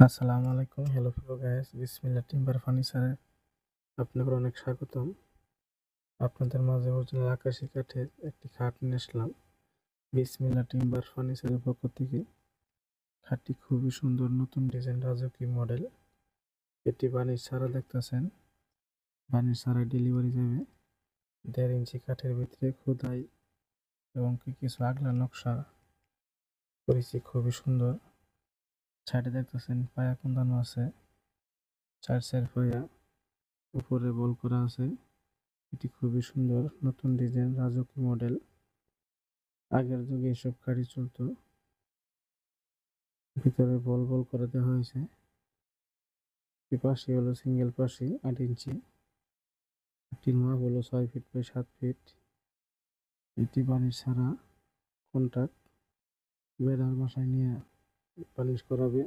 আসসালামু আলাইকুম। হ্যালো প্রিয় গাইস, বিসমিল্লাহ টিম্বার ফার্নিচারে আপনাদের অনেক স্বাগতম। আপনাদের মাঝে অরিজিনাল আকাশি কাঠের একটি খাট নিয়ে আসলাম বিসমিল্লাহ টিম্বার ফার্নিচারের পক্ষ থেকে। খাটটি খুবই সুন্দর, নতুন ডিজাইন, রাজকীয় মডেল। এটি বানিশ ছাড়া দেখতেছেন, বানিশ ছাড়া ডেলিভারি যাবে। 1.5 ইঞ্চি কাঠের ভিতরে খোদাই এবং কিছু আগলা নকশা করেছি, খুবই সুন্দর। সাইডে দেখতেছেন পায়া কুন্দানো আছে, 4 পায়া, উপরে বল করা আছে। এটি খুবই সুন্দর, নতুন ডিজাইন, রাজকীয় মডেল। আগের যুগে এসব গাড়ি চলতো। ভিতরে বল বল করে দেওয়া হয়েছে। এই পাশে হলো সিঙ্গেল পাশে 8 ইঞ্চি। একটির মাপ হলো 6 ফিট বাই 7 ফিট। এটি বানিশ ছাড়া কন্ট্রাক্ট, বেড়ার বাসায় নিয়ে পালিশ করাবে।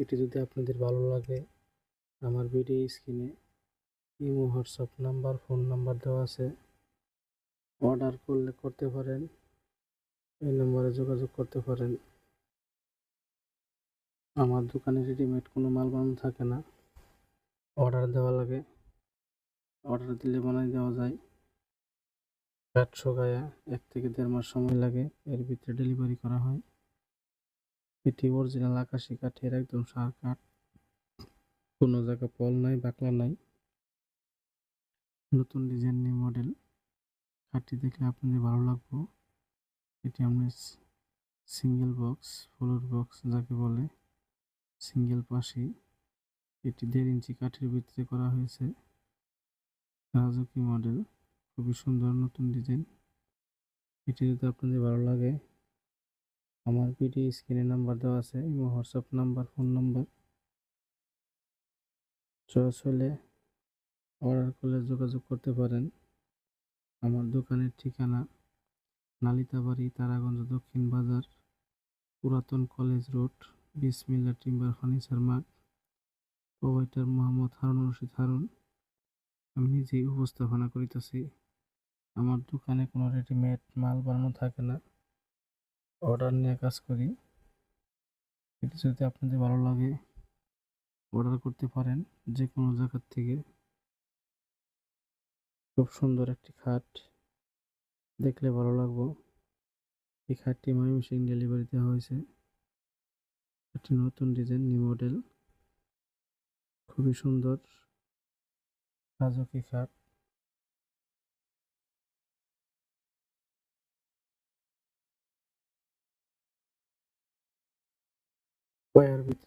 এটি যদি আপনাদের ভালো লাগে, আমার ভিডিও স্ক্রিনে imo, WhatsApp number, phone number দেওয়া আছে। অর্ডার করতে পারেন, এই নম্বরে যোগাযোগ করতে পারেন। আমার দোকানে রেডিমেড কোনো মাল বানানো থাকে না, অর্ডার দেওয়া লাগে। অর্ডার দিলে বানাই দেওয়া যায়। কাঠ শুকায়া 1 থেকে 1.5 মাস সময় লাগে, এর ভিতরে ডেলিভারি করা হয়। এটি অরিজিনাল আকাশি কাঠের, একদম সার কাঠ, কোনো জায়গা পল নাই, বাকলা নাই। নতুন ডিজাইন, নিউ মডেল। কাঠটি দেখলে আপনাদের ভালো লাগবে। এটি আমরা সিঙ্গেল বক্স, ফ্লোর বক্স যাকে বলে, সিঙ্গেল পাশি। এটি 1.5 ইঞ্চি কাঠের ভিতরে করা হয়েছে, রাজকীয় মডেল, খুবই সুন্দর, নতুন ডিজাইন। এটি যদি আপনাদের ভালো লাগে, আমার ভিডিও স্ক্রিনে নাম্বার দেওয়া আছে, imo, WhatsApp number, phone number. Choice হলে অর্ডার করলে যোগাযোগ করতে পারেন। আমার দোকানের ঠিকানা নালিতাবাড়ি, তারাগঞ্জ দক্ষিণ বাজার, পুরাতন কলেজ রোড, বিসমিল্লাহ timber furniture mart. Provider Mohammad Harun Rashid Harun. আমি নিজেই উপস্থাপনা করিতেছি। আমার দোকানে কোনো রেডিমেড মাল বানানো থাকে না, অর্ডার নিয়ে কাজ করি। এটি যদি আপনাদের ভালো লাগে, অর্ডার করতে পারেন যে কোনো জায়গার থেকে। খুব সুন্দর একটি খাট, দেখলে ভালো লাগবে। এই খাটটি ময়মনসিংহ ডেলিভারি দেওয়া হয়েছে। একটি নতুন ডিজাইন, নিউ মডেল, খুবই সুন্দর, রাজকীয় খাট। পায়ার ভিতরে